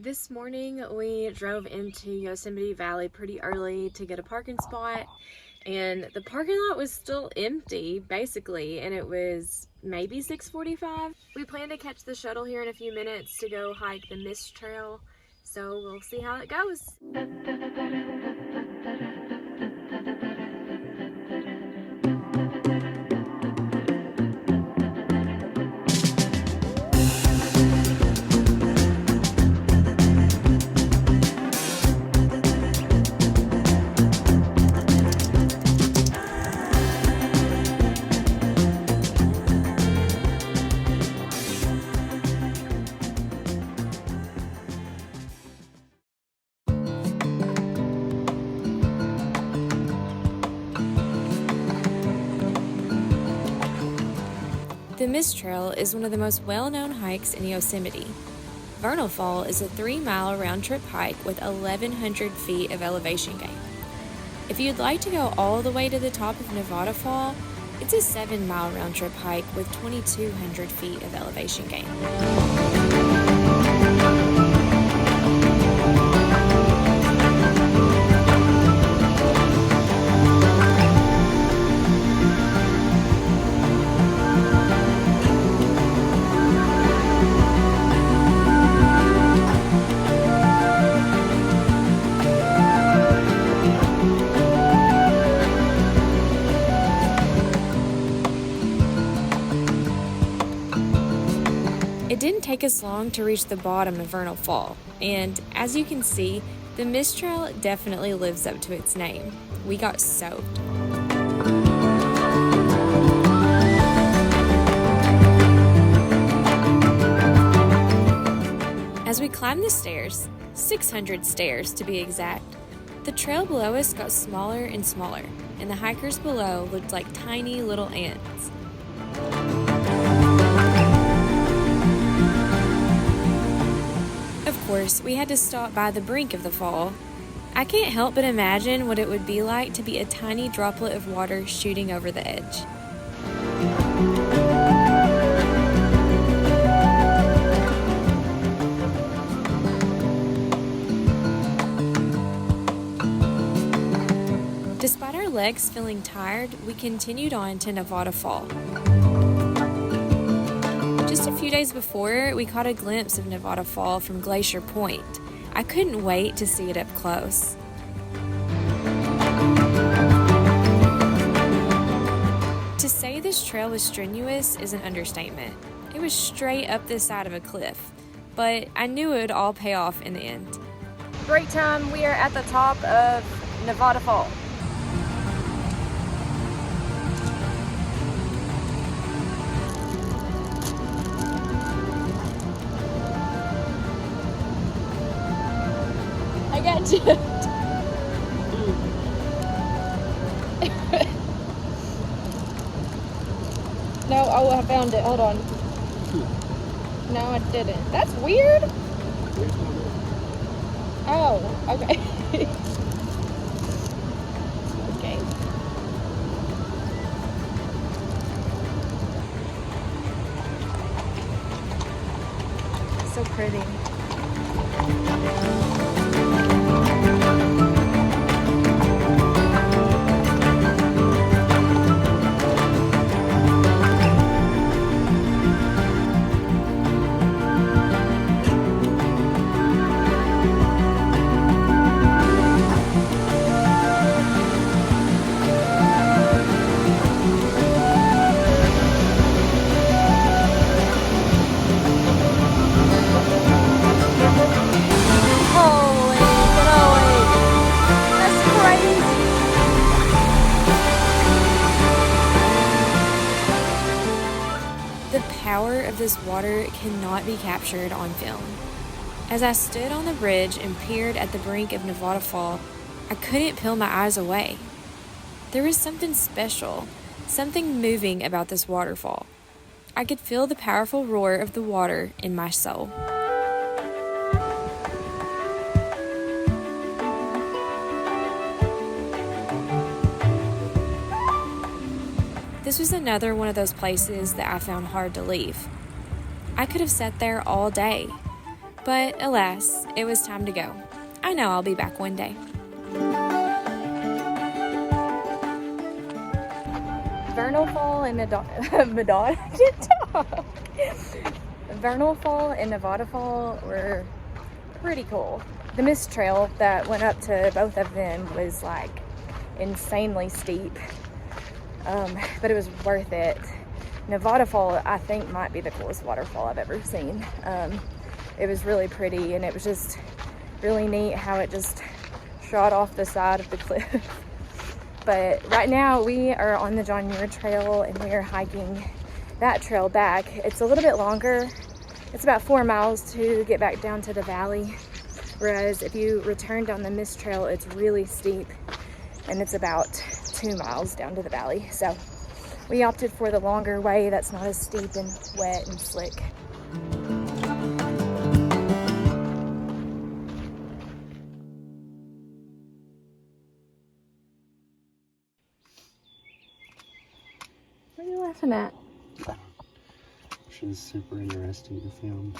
This morning we drove into Yosemite Valley pretty early to get a parking spot, and the parking lot was still empty basically, and it was maybe 6:45. We plan to catch the shuttle here in a few minutes to go hike the Mist Trail, so we'll see how it goes. The Mist Trail is one of the most well-known hikes in Yosemite. Vernal Fall is a 3-mile round-trip hike with 1,100 feet of elevation gain. If you'd like to go all the way to the top of Nevada Fall, it's a 7-mile round-trip hike with 2,200 feet of elevation gain. It didn't take us long to reach the bottom of Vernal Fall, and as you can see, the Mist Trail definitely lives up to its name. We got soaked. As we climbed the stairs, 600 stairs to be exact, the trail below us got smaller and smaller, and the hikers below looked like tiny little ants. Of course, we had to stop by the brink of the fall. I can't help but imagine what it would be like to be a tiny droplet of water shooting over the edge. Despite our legs feeling tired, we continued on to Nevada Fall. Just a few days before, we caught a glimpse of Nevada Fall from Glacier Point. I couldn't wait to see it up close. To say this trail was strenuous is an understatement. It was straight up the side of a cliff, but I knew it would all pay off in the end. Break time, we are at the top of Nevada Fall. I got you. No, oh, I found it. Hold on. No, I didn't. That's weird. Oh, okay. Okay. So pretty. The power of this water cannot be captured on film. As I stood on the bridge and peered at the brink of Nevada Fall, I couldn't peel my eyes away. There was something special, something moving about this waterfall. I could feel the powerful roar of the water in my soul. This was another one of those places that I found hard to leave. I could have sat there all day. But alas, it was time to go. I know I'll be back one day. Vernal Fall and Vernal Fall and Nevada Fall were pretty cool. The mist trail that went up to both of them was like insanely steep, but it was worth it. Nevada Fall, I think, might be the coolest waterfall I've ever seen. It was really pretty, and it was just really neat how it just shot off the side of the cliff. But right now we are on the John Muir Trail, and we are hiking that trail back. It's a little bit longer. It's about 4 miles to get back down to the valley, whereas if you return down the mist trail, it's really steep, and it's about 2 miles down to the valley. So we opted for the longer way that's not as steep and wet and slick. What are you laughing at? Which is super interesting to film.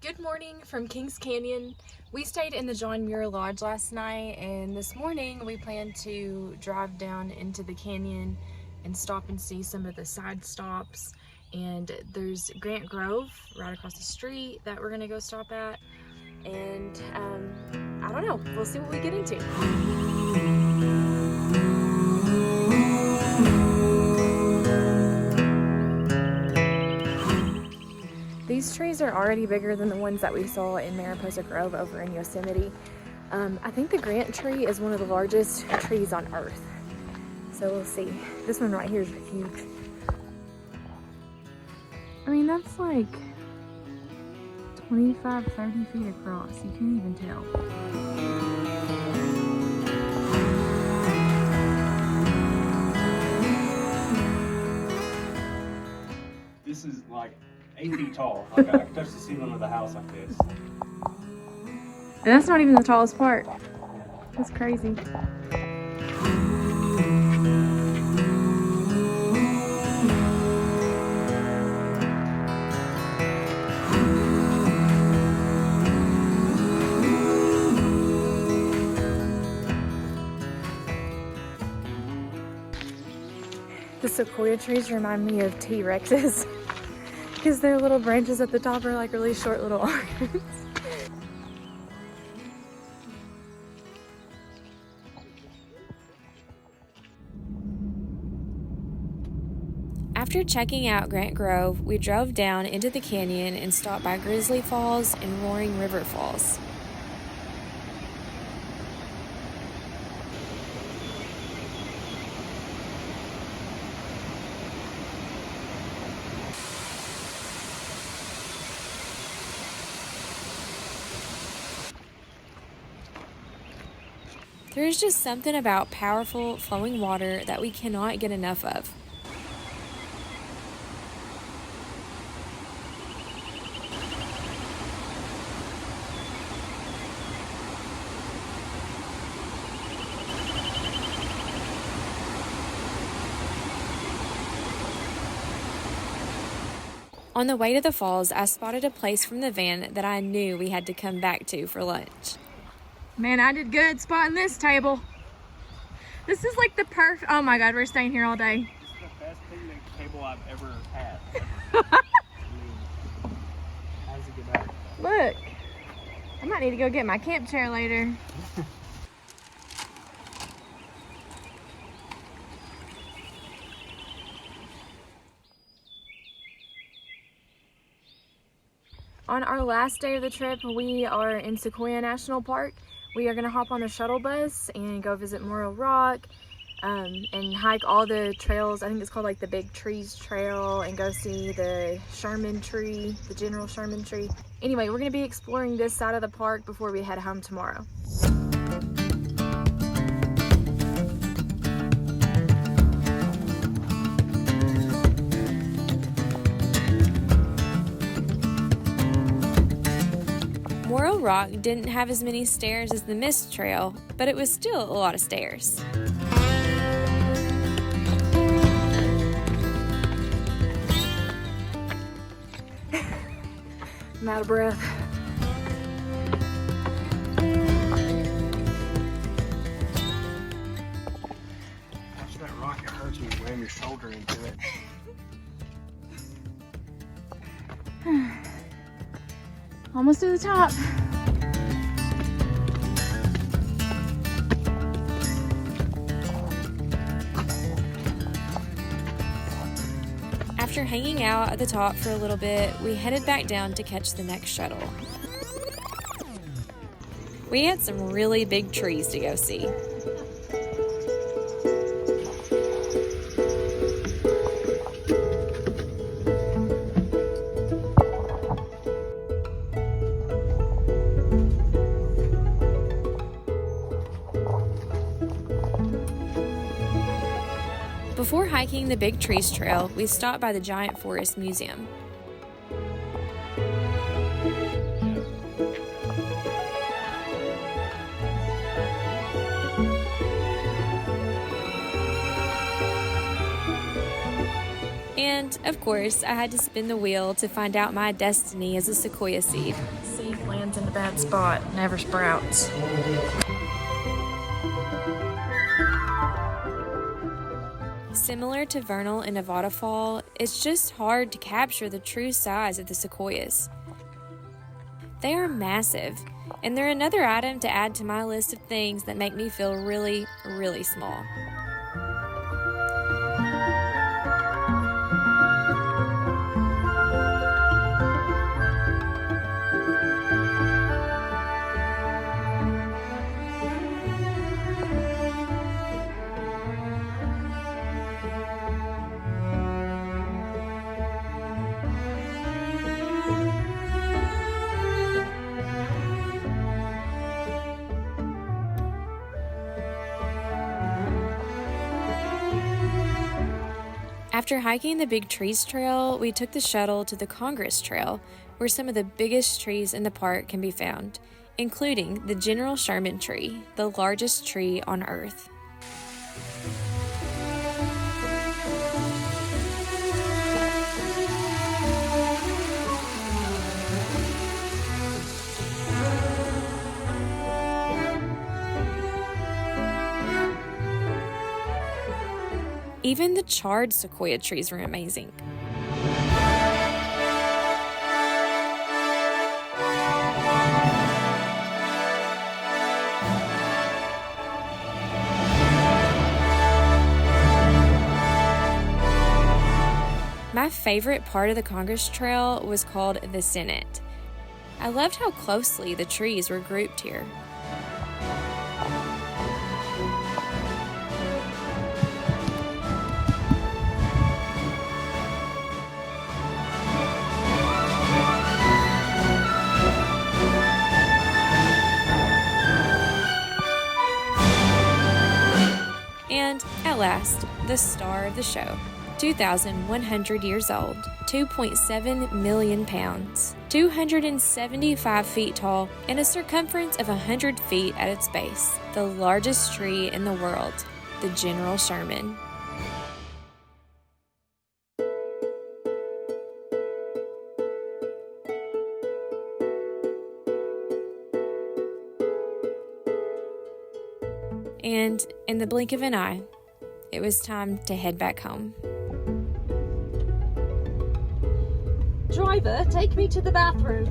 Good morning from Kings Canyon. We stayed in the John Muir Lodge last night, and this morning we plan to drive down into the canyon and stop and see some of the side stops. And there's Grant Grove right across the street that we're gonna go stop at. And I don't know, we'll see what we get into. These trees are already bigger than the ones that we saw in Mariposa Grove over in Yosemite. I think the Grant tree is one of the largest trees on earth. So we'll see. This one right here is huge. I mean, that's like 25, 30 feet across. You can't even tell. This is like 8 feet tall. Like I can touch the ceiling of the house like this. And that's not even the tallest part. That's crazy. The sequoia trees remind me of T-Rexes because their little branches at the top are like really short little arms. After checking out Grant Grove, we drove down into the canyon and stopped by Grizzly Falls and Roaring River Falls. There's just something about powerful, flowing water that we cannot get enough of. On the way to the falls, I spotted a place from the van that I knew we had to come back to for lunch. Man, I did good spotting this table. This is like the perfect, oh my God, we're staying here all day. This is the best picnic table I've ever had. How does it get better? Look, I might need to go get my camp chair later. On our last day of the trip, we are in Sequoia National Park. We are going to hop on the shuttle bus and go visit Moro Rock and hike all the trails. I think it's called like the Big Trees Trail, and go see the Sherman Tree, the General Sherman Tree. Anyway, we're going to be exploring this side of the park before we head home tomorrow. Moro Rock didn't have as many stairs as the Mist Trail, but it was still a lot of stairs. I'm out of breath. Watch that rock, it hurts when you ram your shoulder into it. Almost to the top. After hanging out at the top for a little bit, we headed back down to catch the next shuttle. We had some really big trees to go see. Before hiking the Big Trees Trail, we stopped by the Giant Forest Museum. And, of course, I had to spin the wheel to find out my destiny as a sequoia seed. Seed lands in a bad spot, never sprouts. Similar to Vernal and Nevada Fall, it's just hard to capture the true size of the sequoias. They are massive, and they're another item to add to my list of things that make me feel really, really small. After hiking the Big Trees Trail, we took the shuttle to the Congress Trail, where some of the biggest trees in the park can be found, including the General Sherman Tree, the largest tree on Earth. Even the charred sequoia trees were amazing. My favorite part of the Congress Trail was called the Senate. I loved how closely the trees were grouped here. And at last, the star of the show, 2,100 years old, 2.7 million pounds, 275 feet tall, and a circumference of 100 feet at its base, the largest tree in the world, the General Sherman. And in the blink of an eye, it was time to head back home. Driver, take me to the bathroom.